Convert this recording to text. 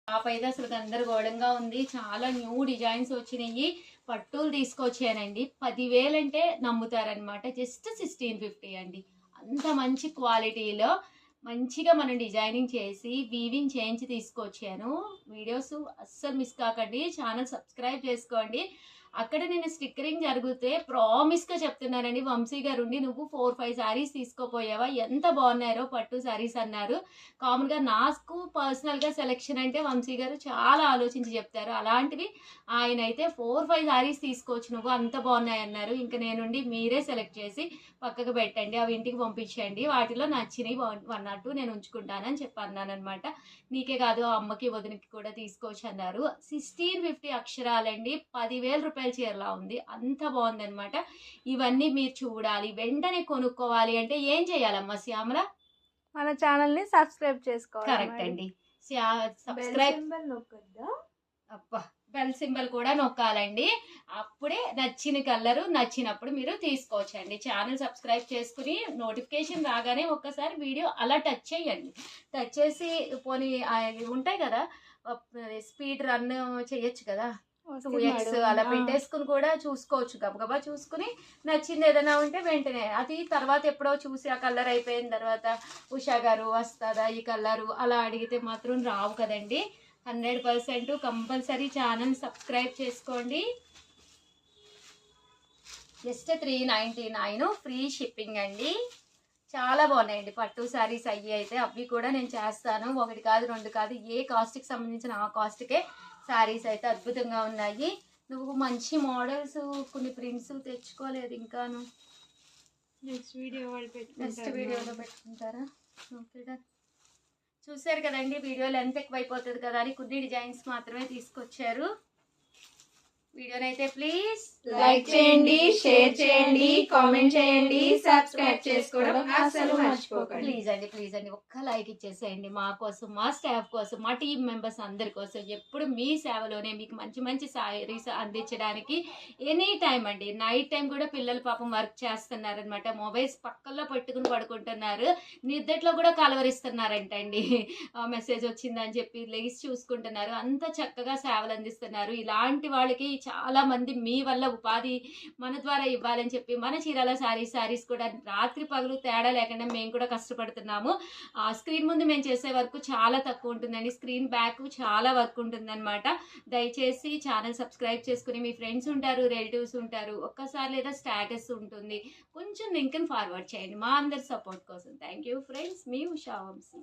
Shop అయితే అసలు గందరగోళంగా ఉంది. చాలా న్యూ డిజైన్స్ వచ్చినాయి. పట్టులు తీసుకొచ్చానండి. 10,000 అంటే నమ్ముతారనమాట. జస్ట్ 1650 అండి. అంత మంచి క్వాలిటీలో మంచిగా మనం డిజైనింగ్ చేసి వీవింగ్ చేయించి తీసుకొచ్చాను. వీడియోస్ అస్సలు మిస్ కాకండి. ఛానల్ సబ్స్క్రైబ్ చేసుకోండి. అక్కడ నేను స్టిక్కరింగ్ జరిగితే ప్రామిస్గా చెప్తున్నానండి, వంశీ గారు ఉండి నువ్వు 4-5 శారీస్ తీసుకోపోయావా, ఎంత బాగున్నారో పట్టు శారీస్ అన్నారు. కామన్గా నాకు పర్సనల్గా సెలెక్షన్ అంటే వంశీ గారు చాలా ఆలోచించి చెప్తారు. అలాంటివి ఆయన అయితే 4-5 శారీస్ తీసుకోవచ్చు నువ్వు, అంత బాగున్నాయి అన్నారు. ఇంకా నేనుండి మీరే సెలెక్ట్ చేసి పక్కకు పెట్టండి, అవి ఇంటికి పంపించండి, వాటిలో నచ్చినవి 1 or 2 నేను ఉంచుకుంటానని చెప్పన్నాను అనమాట. నీకే కాదు అమ్మకి వదినకి కూడా తీసుకోవచ్చు అన్నారు. 1650 అక్షరాలండి, 10,000 రూపాయల చీరలా ఉంది. అంత బాగుందనమాట. ఇవన్నీ మీరు చూడాలి, వెంటనే కొనుక్కోవాలి అంటే ఏం చేయాలమ్మా శ్యామల? మన ఛానల్ని సబ్స్క్రైబ్ చేసుకోవాలి. కరెక్ట్ అండి. సబ్స్క్రైబ్ అబ్బా, బెల్ సింబల్ కూడా నొక్కాలండి. అప్పుడే నచ్చిన కలరు నచ్చినప్పుడు మీరు తీసుకోవచ్చండి. ఛానల్ సబ్స్క్రైబ్ చేసుకుని నోటిఫికేషన్ రాగానే ఒక్కసారి వీడియో అలా టచ్ చేయండి. టచ్ చేసి పోనీ ఉంటాయి కదా, స్పీడ్ రన్ చేయొచ్చు కదా, 2x అలా పెట్టేసుకుని కూడా చూసుకోవచ్చు. గబగబా చూసుకుని నచ్చింది ఏదైనా ఉంటే వెంటనే అది తర్వాత ఎప్పుడో చూసి ఆ కలర్ అయిపోయిన తర్వాత ఉషా గారు వస్తుందా ఈ కలరు అలా అడిగితే మాత్రం రావు కదండి. 100% కంపల్సరీ ఛానల్ సబ్స్క్రైబ్ చేసుకోండి. జస్ట్ 399 ఫ్రీ షిప్పింగ్ అండి. చాలా బాగున్నాయండి పట్టు శారీస్. అయ్యి అయితే అవి కూడా నేను చేస్తాను. 1 కాదు 2 కాదు, ఏ కాస్ట్కి సంబంధించిన ఆ కాస్ట్కే శారీస్ అయితే అద్భుతంగా ఉన్నాయి. నువ్వు మంచి మోడల్స్ కొన్ని ప్రింట్స్ తెచ్చుకోలేదు ఇంకాను. నెక్స్ట్ వీడియోలో పెట్టుకుంటారా? ఓకే, చూసారు కదండి, వీడియో లెంత్ ఎక్కువైపోతుంది కదా అని కొన్ని డిజైన్స్ మాత్రమే తీసుకొచ్చారు. వీడియోనైతే ప్లీజ్ లైక్ చేయండి, షేర్ చేయండి, కామెంట్ చేయండి, సబ్స్క్రైబ్ చేసుకోవడం అసలు మర్చిపోకండి. ప్లీజ్ అండి ఒక్క లైక్ ఇచ్చేసేయండి మా కోసం, మా స్టాఫ్ కోసం, మా టీం మెంబర్స్ అందరి కోసం. ఎప్పుడు మీ సేవలోనే మీకు మంచి మంచి శారీస్ అందించడానికి ఎనీ టైం అండి. నైట్ టైం కూడా పిల్లలు పాపం వర్క్ చేస్తున్నారనమాట. మొబైల్స్ పక్కల్లో పెట్టుకుని పడుకుంటున్నారు, నిద్దట్లో కూడా కలవరిస్తున్నారంటండి. మెసేజ్ వచ్చిందని చెప్పి లెగిసి చూసుకుంటున్నారు. అంత చక్కగా సేవలు అందిస్తున్నారు. ఇలాంటి వాళ్ళకి చాలా మంది మీ వల్ల ఉపాధి మన ద్వారా ఇవ్వాలని చెప్పి మన చీరాల శారీస్ కూడా రాత్రి పగలు తేడా లేకుండా మేము కూడా కష్టపడుతున్నాము. స్క్రీన్ ముందు మేము చేసే వర్క్ చాలా తక్కువ ఉంటుందండి, స్క్రీన్ బ్యాక్ చాలా వర్క్ ఉంటుందన్నమాట. దయచేసి ఛానల్ సబ్స్క్రైబ్ చేసుకుని మీ ఫ్రెండ్స్ ఉంటారు, రిలేటివ్స్ ఉంటారు, ఒక్కసారి లేదా స్టేటస్ ఉంటుంది, కొంచెం లింక్ని ఫార్వర్డ్ చేయండి మా అందరి సపోర్ట్ కోసం. థ్యాంక్ యూ ఫ్రెండ్స్, మీ ఉషా వంశీ.